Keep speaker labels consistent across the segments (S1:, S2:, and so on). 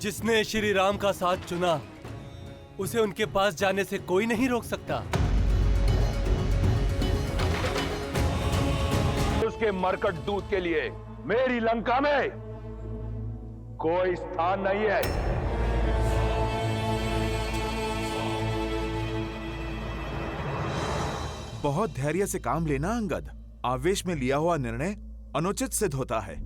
S1: जिसने श्री राम का साथ चुना उसे उनके पास जाने से कोई नहीं रोक सकता।
S2: उसके मरकट दूत के लिए मेरी लंका में कोई स्थान नहीं है।
S3: बहुत धैर्य से काम लेना अंगद। आवेश में लिया हुआ निर्णय अनुचित सिद्ध होता है।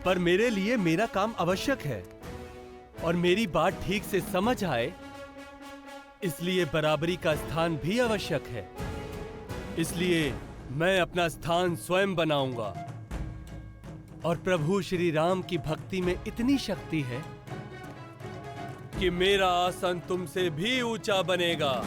S1: पर मेरे लिए मेरा काम आवश्यक है और मेरी बात ठीक से समझ आए, इसलिए बराबरी का स्थान भी आवश्यक है। इसलिए मैं अपना स्थान स्वयं बनाऊंगा। और प्रभु श्री राम की भक्ति में इतनी शक्ति है कि मेरा आसन तुमसे भी ऊंचा बनेगा।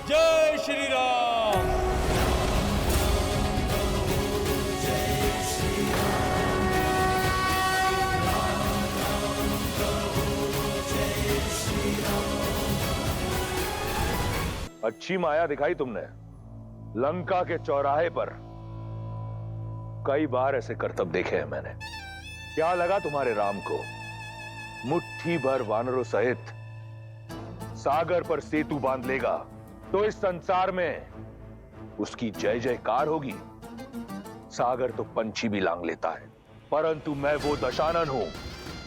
S1: जय श्री राम।
S2: अच्छी माया दिखाई तुमने। लंका के चौराहे पर कई बार ऐसे करतब देखे हैं मैंने। क्या लगा तुम्हारे राम को मुट्ठी भर वानरों सहित सागर पर सेतु बांध लेगा तो इस संसार में उसकी जय जयकार होगी? सागर तो पंछी भी लांग लेता है, परंतु मैं वो दशानन हूं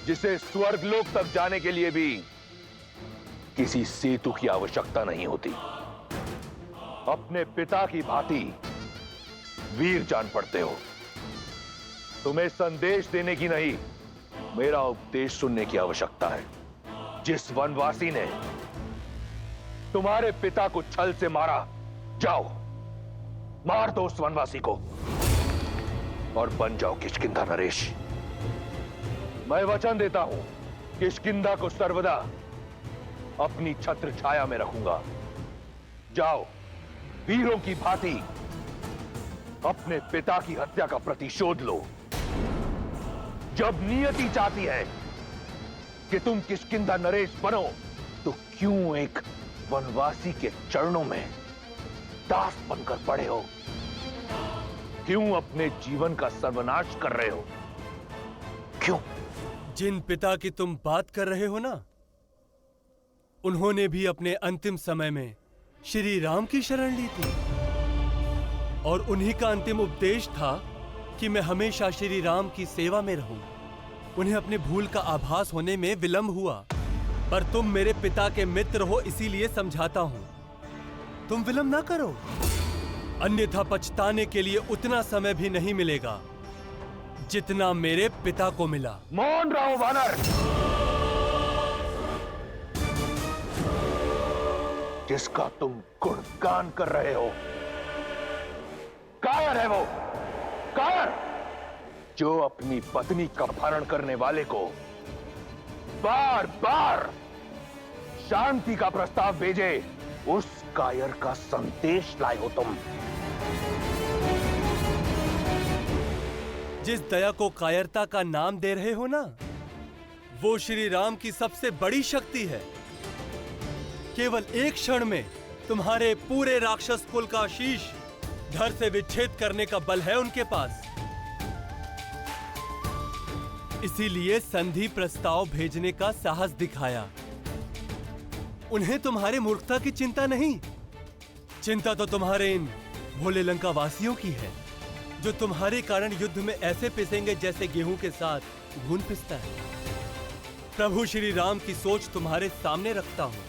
S2: जिसे स्वर्गलोक तक जाने के लिए भी किसी सेतु की आवश्यकता नहीं होती। अपने पिता की भांति वीर जान पड़ते हो। तुम्हें संदेश देने की नहीं, मेरा उपदेश सुनने की आवश्यकता है। जिस वनवासी ने तुम्हारे पिता को छल से मारा, जाओ मार दो उस वनवासी को और बन जाओ किष्किंधा नरेश। मैं वचन देता हूं, किष्किंधा को सर्वदा अपनी छत्र छाया में रखूंगा। जाओ वीरों की भांति अपने पिता की हत्या का प्रतिशोध लो। जब नियति चाहती है कि तुम किष्किंधा नरेश बनो, तो क्यों एक वनवासी के चरणों में दास बनकर पड़े हो? क्यों अपने जीवन का सर्वनाश कर रहे हो? क्यों?
S1: जिन पिता की तुम बात कर रहे हो ना, उन्होंने भी अपने अंतिम समय में श्री राम की शरण ली थी और उन्हीं का अंतिम उपदेश था कि मैं हमेशा श्री राम की सेवा में रहूं। उन्हें अपने भूल का आभास होने में विलंब हुआ, पर तुम मेरे पिता के मित्र हो इसीलिए समझाता हूं, तुम विलंब ना करो, अन्यथा पछताने के लिए उतना समय भी नहीं मिलेगा जितना मेरे पिता को मिला।
S2: मौन रहो वानर। जिसका तुम गुणगान कर रहे हो, कायर है वो, कायर जो अपनी पत्नी का अपहरण करने वाले को बार बार शांति का प्रस्ताव भेजे। उस कायर का संदेश लाए हो तुम।
S1: जिस दया को कायरता का नाम दे रहे हो ना, वो श्री राम की सबसे बड़ी शक्ति है। केवल एक क्षण में तुम्हारे पूरे राक्षस कुल का शीश धड़ से विच्छेद करने का बल है उनके पास। इसीलिए संधि प्रस्ताव भेजने का साहस दिखाया। उन्हें तुम्हारे मूर्खता की चिंता नहीं, चिंता तो तुम्हारे इन भोले लंका वासियों की है, जो तुम्हारे कारण युद्ध में ऐसे पिसेंगे जैसे गेहूं के साथ घुन पिसता है। प्रभु श्री राम की सोच तुम्हारे सामने रखता हूं,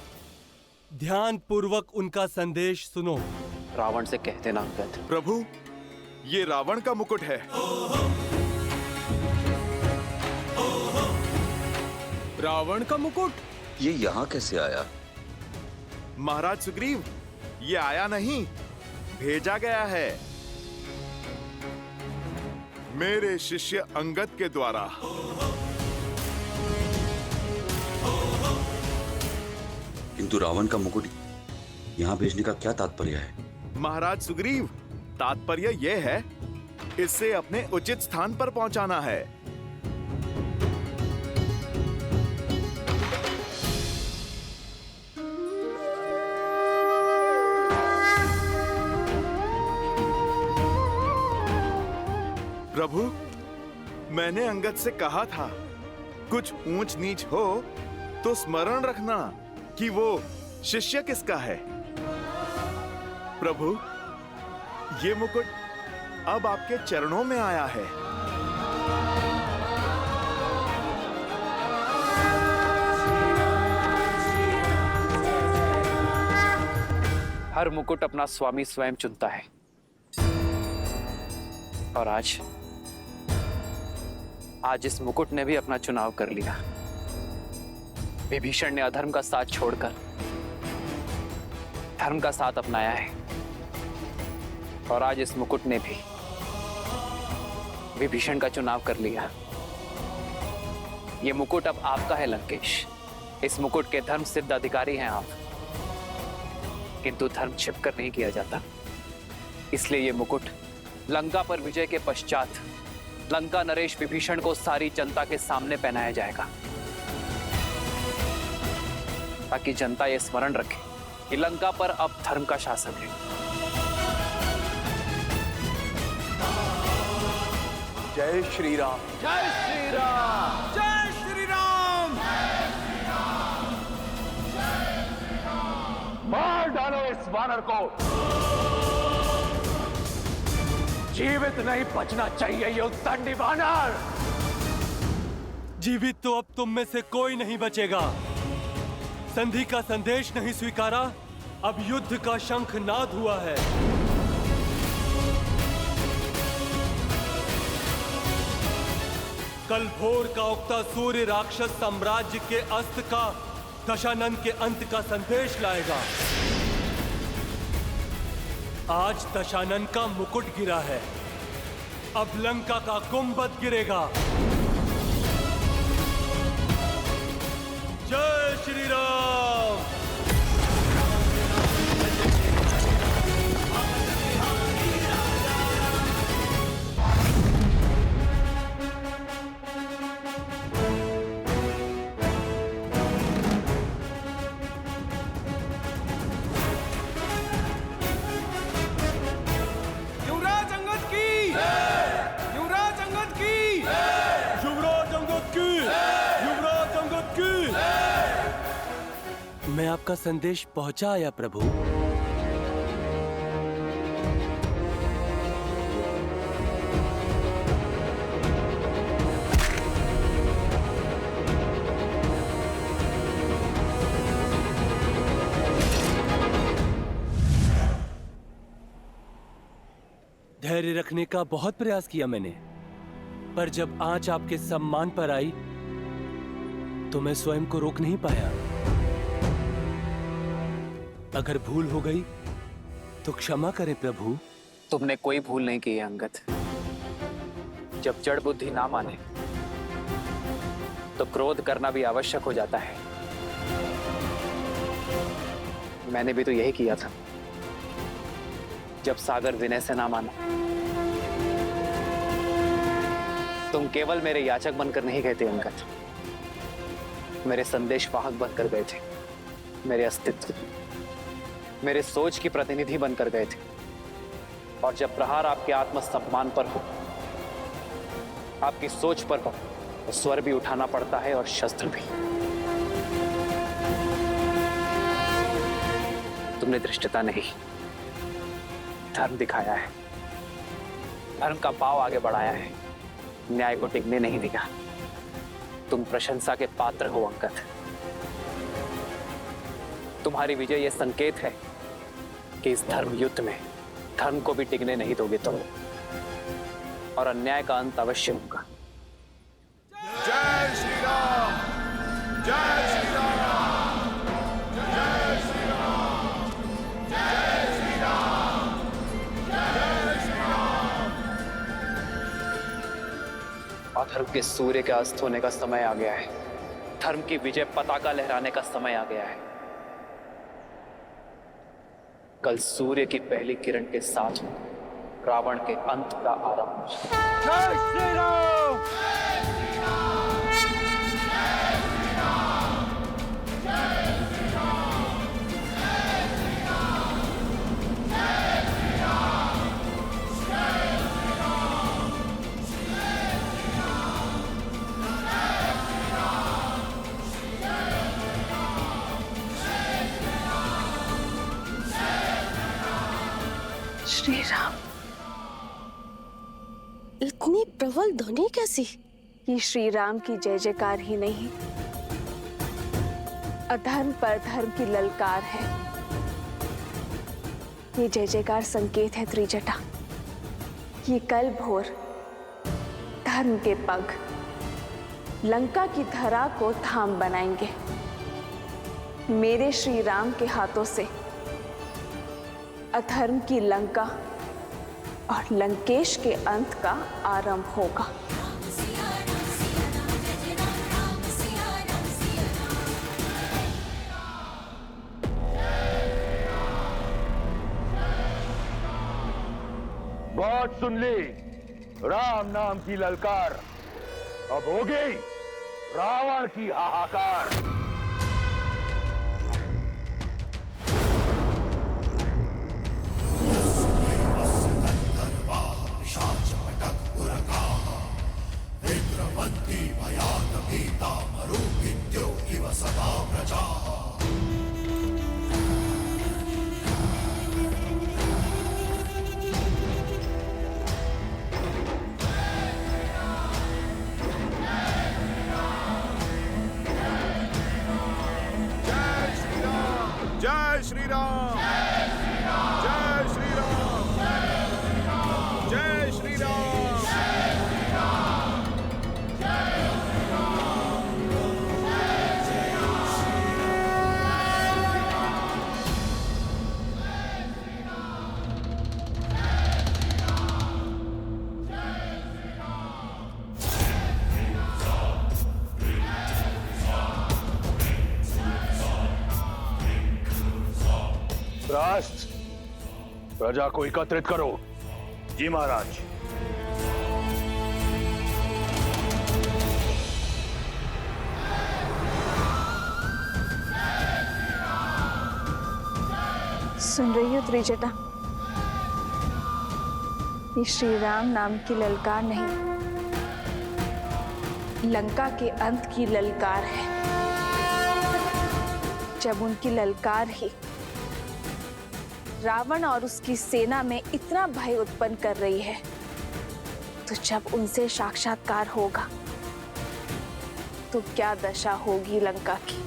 S1: ध्यान पूर्वक उनका संदेश सुनो।
S4: रावण से कहते ना अंगद।
S3: प्रभु, ये रावण का मुकुट है।
S5: रावण का मुकुट?
S6: ये यहाँ कैसे आया?
S3: महाराज सुग्रीव, ये आया नहीं, भेजा गया है मेरे शिष्य अंगद के द्वारा।
S6: किंतु रावण का मुकुट यहाँ भेजने का क्या तात्पर्य है?
S3: महाराज सुग्रीव, तात्पर्य यह है, इसे अपने उचित स्थान पर पहुंचाना है। प्रभु, मैंने अंगद से कहा था, कुछ ऊंच नीच हो तो स्मरण रखना कि वो शिष्य किसका है। प्रभु, ये मुकुट अब आपके चरणों में आया है।
S4: हर मुकुट अपना स्वामी स्वयं चुनता है, और आज इस मुकुट ने भी अपना चुनाव कर लिया। विभीषण ने अधर्म का साथ छोड़कर धर्म का साथ अपनाया है, और आज इस मुकुट ने भी विभीषण का चुनाव कर लिया। ये मुकुट अब आपका है लंकेश। इस मुकुट के धर्म सिद्ध अधिकारी हैं आप, किंतु धर्म छिपकर नहीं किया जाता। इसलिए ये मुकुट लंका पर विजय के पश्चात लंका नरेश विभीषण को सारी जनता के सामने पहनाया जाएगा, ताकि जनता ये स्मरण रखे कि लंका पर अब धर्म का शासन है।
S5: जय श्री राम।
S1: जय श्री राम।
S5: जय श्री राम।
S2: मार डालो इस वानर को।
S1: जीवित नहीं बचना चाहिए ये उद्दंडी वानर। जीवित तो अब तुम में से कोई नहीं बचेगा। संधि का संदेश नहीं स्वीकारा, अब युद्ध का शंख नाद हुआ है। कल भोर का उगता सूर्य राक्षस साम्राज्य के अस्त का, दशानन के अंत का संदेश लाएगा। आज दशानन का मुकुट गिरा है, अब लंका का गुंबद गिरेगा। जय श्री राम।
S5: युवराज अंगद की। युवराज अंगद की।
S1: युवराज अंगद की। युवराज अंगद की। मैं आपका संदेश पहुंचाया प्रभु। धैर्य रखने का बहुत प्रयास किया मैंने, पर जब आंच आपके सम्मान पर आई तो मैं स्वयं को रोक नहीं पाया। अगर भूल हो गई तो क्षमा करें प्रभु।
S4: तुमने कोई भूल नहीं की है अंगद। जब जड़ बुद्धि ना माने तो क्रोध करना भी आवश्यक हो जाता है। मैंने भी तो यही किया था जब सागर विनय से ना माना। तुम केवल मेरे याचक बनकर नहीं गए थे अंगद, मेरे संदेश वाहक बनकर गए थे। मेरे अस्तित्व, मेरे सोच की प्रतिनिधि बनकर गए थे। और जब प्रहार आपके आत्मसम्मान पर हो, आपकी सोच पर हो, तो स्वर भी उठाना पड़ता है और शस्त्र भी। तुमने धृष्टता नहीं, धर्म दिखाया है। धर्म का पाव आगे बढ़ाया है, न्याय को टिकने नहीं दिया। तुम प्रशंसा के पात्र हो अंगद। तुम्हारी विजय यह संकेत है कि इस धर्म युद्ध में धर्म को भी टिकने नहीं दोगे तुम, और अन्याय का अंत अवश्य होगा।
S3: जय श्री राम। जय श्री राम। जय श्री राम। जय श्री राम। जय श्री राम।
S4: अधर्म के सूर्य के अस्त होने का समय आ गया है। धर्म की विजय पताका लहराने का समय आ गया है। कल सूर्य की पहली किरण के साथ रावण के अंत का आरंभ।
S5: जय श्री राम।
S7: श्री राम, इतनी प्रबल ध्वनि कैसी? ये श्री राम की जय जयकार ही नहीं, अधर्म पर धर्म की ललकार है। ये जय जयकार संकेत है त्रिजटा। ये कल भोर धर्म के पग लंका की धरा को थाम बनाएंगे। मेरे श्री राम के हाथों से अधर्म की लंका और लंकेश के अंत का आरंभ होगा।
S2: बहुत सुन ली राम नाम की ललकार, अब होगी रावण की हाहाकार।
S3: जय श्री राम, जय श्री राम, जय श्री राम।
S2: राष्ट्र प्रजा को एकत्रित करो। जी महाराज।
S7: सुन रही हो त्रिजटा? ये श्री राम नाम की ललकार नहीं, लंका के अंत की ललकार है। जब उनकी ललकार ही रावण और उसकी सेना में इतना भय उत्पन्न कर रही है, तो जब उनसे साक्षात्कार होगा तो क्या दशा होगी लंका की।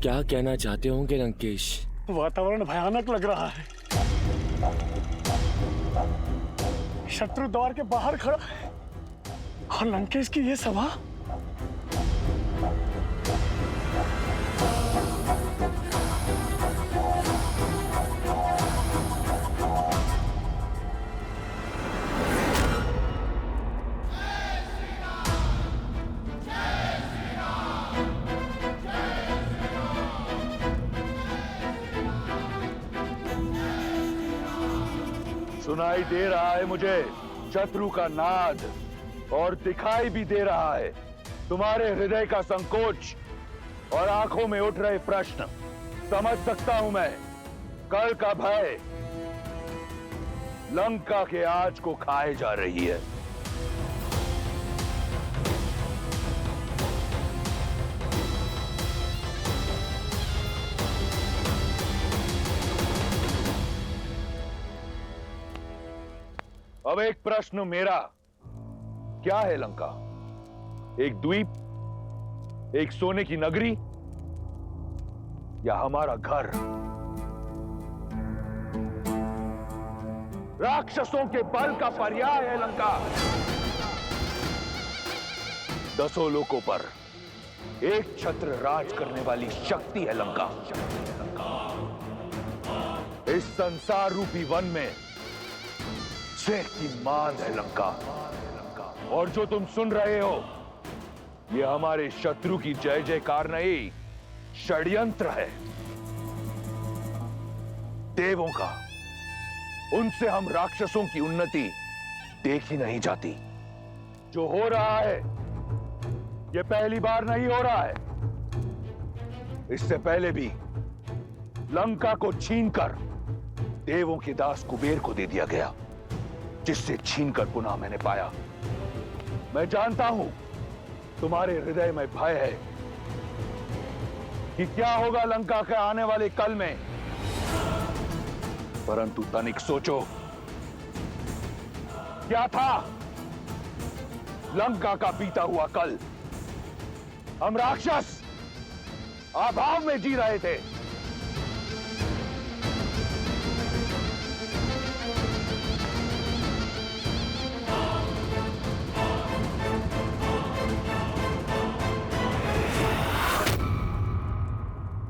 S8: क्या कहना चाहते होंगे लंकेश?
S9: वातावरण भयानक लग रहा है। शत्रु द्वार के बाहर खड़ा है और लंकेश की ये सभा।
S2: सुनाई दे रहा है मुझे शत्रु का नाद, और दिखाई भी दे रहा है तुम्हारे हृदय का संकोच और आंखों में उठ रहे प्रश्न। समझ सकता हूं मैं कल का भय लंका के आज को खाए जा रही है। अब एक प्रश्न मेरा, क्या है लंका? एक द्वीप, एक सोने की नगरी, या हमारा घर? राक्षसों के बल का पर्याय है लंका। 10 लोकों पर एक छत्र राज करने वाली शक्ति है लंका। इस संसार रूपी वन में शेख की मान है लंका। और जो तुम सुन रहे हो ये हमारे शत्रु की जय जयकार नहीं, षड्यंत्र है देवों का। उनसे हम राक्षसों की उन्नति देखी नहीं जाती। जो हो रहा है ये पहली बार नहीं हो रहा है। इससे पहले भी लंका को छीनकर देवों के दास कुबेर को दे दिया गया, जिससे छीनकर पुनः मैंने पाया। मैं जानता हूं तुम्हारे हृदय में भय है कि क्या होगा लंका के आने वाले कल में, परंतु तनिक सोचो, क्या था लंका का बीता हुआ कल? हम राक्षस अभाव में जी रहे थे।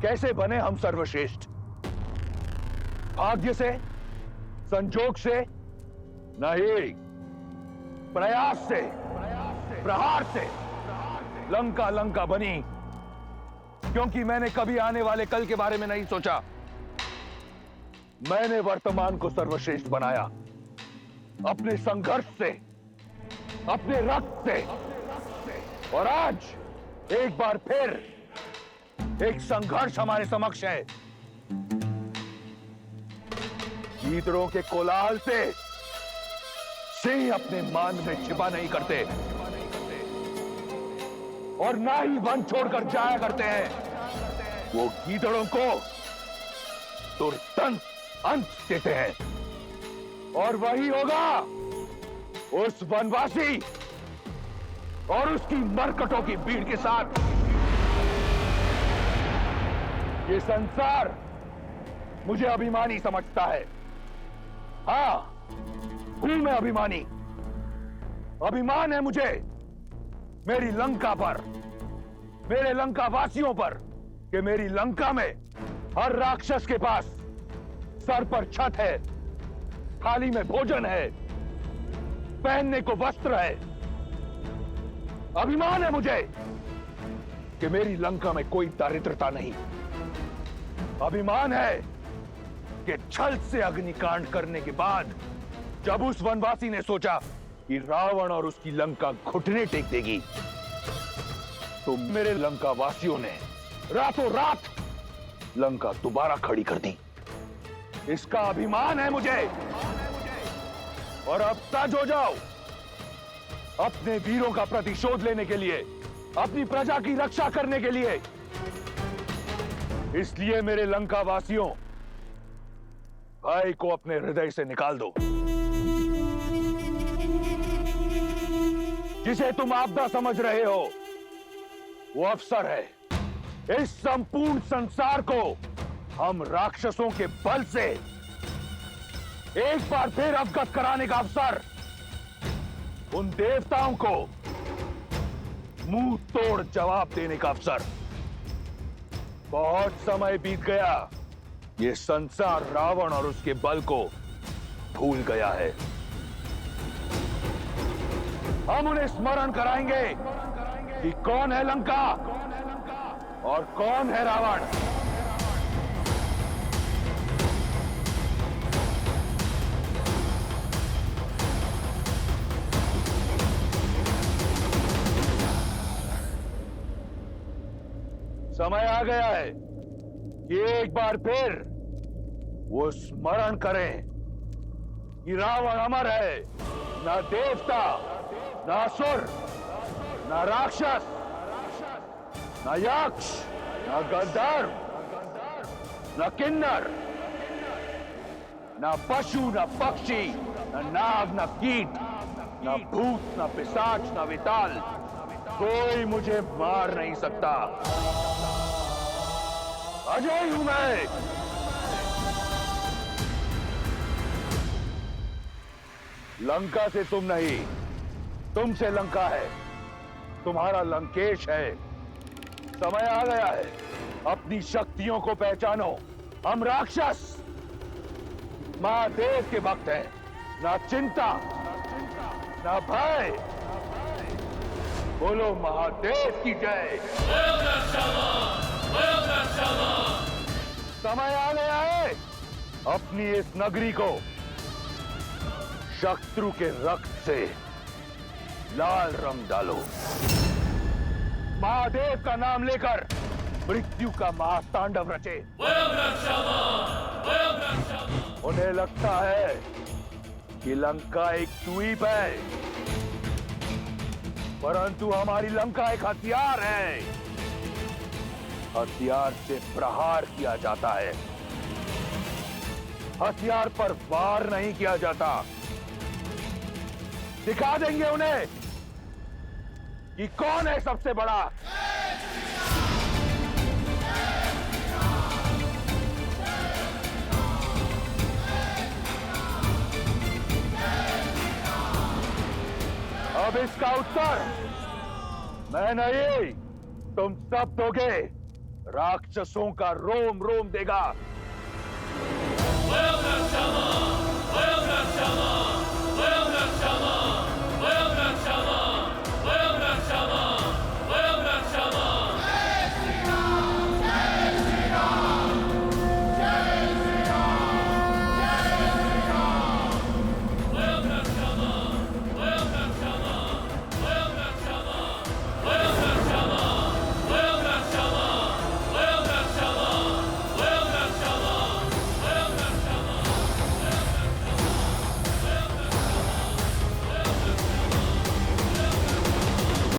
S2: कैसे बने हम सर्वश्रेष्ठ? भाग्य से, संजोग से नहीं, प्रयास से, प्रहार से लंका लंका बनी, क्योंकि मैंने कभी आने वाले कल के बारे में नहीं सोचा। मैंने वर्तमान को सर्वश्रेष्ठ बनाया अपने संघर्ष से, अपने रक्त से। और आज एक बार फिर एक संघर्ष हमारे समक्ष है। गीदड़ों के कोलाहल से सिंह अपने मान में छिपा नहीं करते और ना ही वन छोड़कर जाया करते हैं। वो गीदड़ों को तुरंत अंत देते हैं, और वही होगा उस वनवासी और उसकी मरकटों की भीड़ के साथ। ये संसार मुझे अभिमानी समझता है। हां, हूं मैं अभिमानी। अभिमान है मुझे मेरी लंका पर, मेरे लंका वासियों पर, कि मेरी लंका में हर राक्षस के पास सर पर छत है, थाली में भोजन है, पहनने को वस्त्र है। अभिमान है मुझे कि मेरी लंका में कोई दारिद्रता नहीं। अभिमान है कि छल से अग्निकांड करने के बाद जब उस वनवासी ने सोचा कि रावण और उसकी लंका घुटने टेक देगी, तो मेरे लंका वासियों ने रातों रात लंका दोबारा खड़ी कर दी। इसका अभिमान है मुझे। और अब सज हो जाओ अपने वीरों का प्रतिशोध लेने के लिए, अपनी प्रजा की रक्षा करने के लिए। इसलिए मेरे लंका वासियों, भाई को अपने हृदय से निकाल दो। जिसे तुम आपदा समझ रहे हो वो अवसर है। इस संपूर्ण संसार को हम राक्षसों के बल से एक बार फिर अवगत कराने का अवसर। उन देवताओं को मुंह तोड़ जवाब देने का अवसर। बहुत समय बीत गया, ये संसार रावण और उसके बल को भूल गया है। हम उन्हें स्मरण कराएंगे कि कौन है लंका और कौन है रावण। समय आ गया है कि एक बार फिर वो स्मरण करें कि रावण अमर है। ना देवता, ना असुर, ना राक्षस, ना यक्ष, ना गंधर्व, ना किन्नर, ना पशु, ना पक्षी, ना नाग, ना कीट, ना भूत, ना पिशाच, ना विताल, कोई मुझे मार नहीं सकता। अजय हूं मैं। लंका से तुम नहीं, तुमसे लंका है। तुम्हारा लंकेश है। समय आ गया है, अपनी शक्तियों को पहचानो। हम राक्षस महादेव के भक्त हैं। ना चिंता, ना भय, बोलो महादेव की जय। समय आने आए अपनी इस नगरी को शत्रु के रक्त से लाल रंग डालो। महादेव का नाम लेकर मृत्यु का महातांडव रचे। उन्हें लगता है कि लंका एक द्वीप है, परंतु हमारी लंका एक हथियार है। हथियार से प्रहार किया जाता है, हथियार पर वार नहीं किया जाता। दिखा देंगे उन्हें कि कौन है सबसे बड़ा। अब इसका उत्तर मैं नहीं, तुम सब दोगे। राक्षसों का रोम रोम देगा।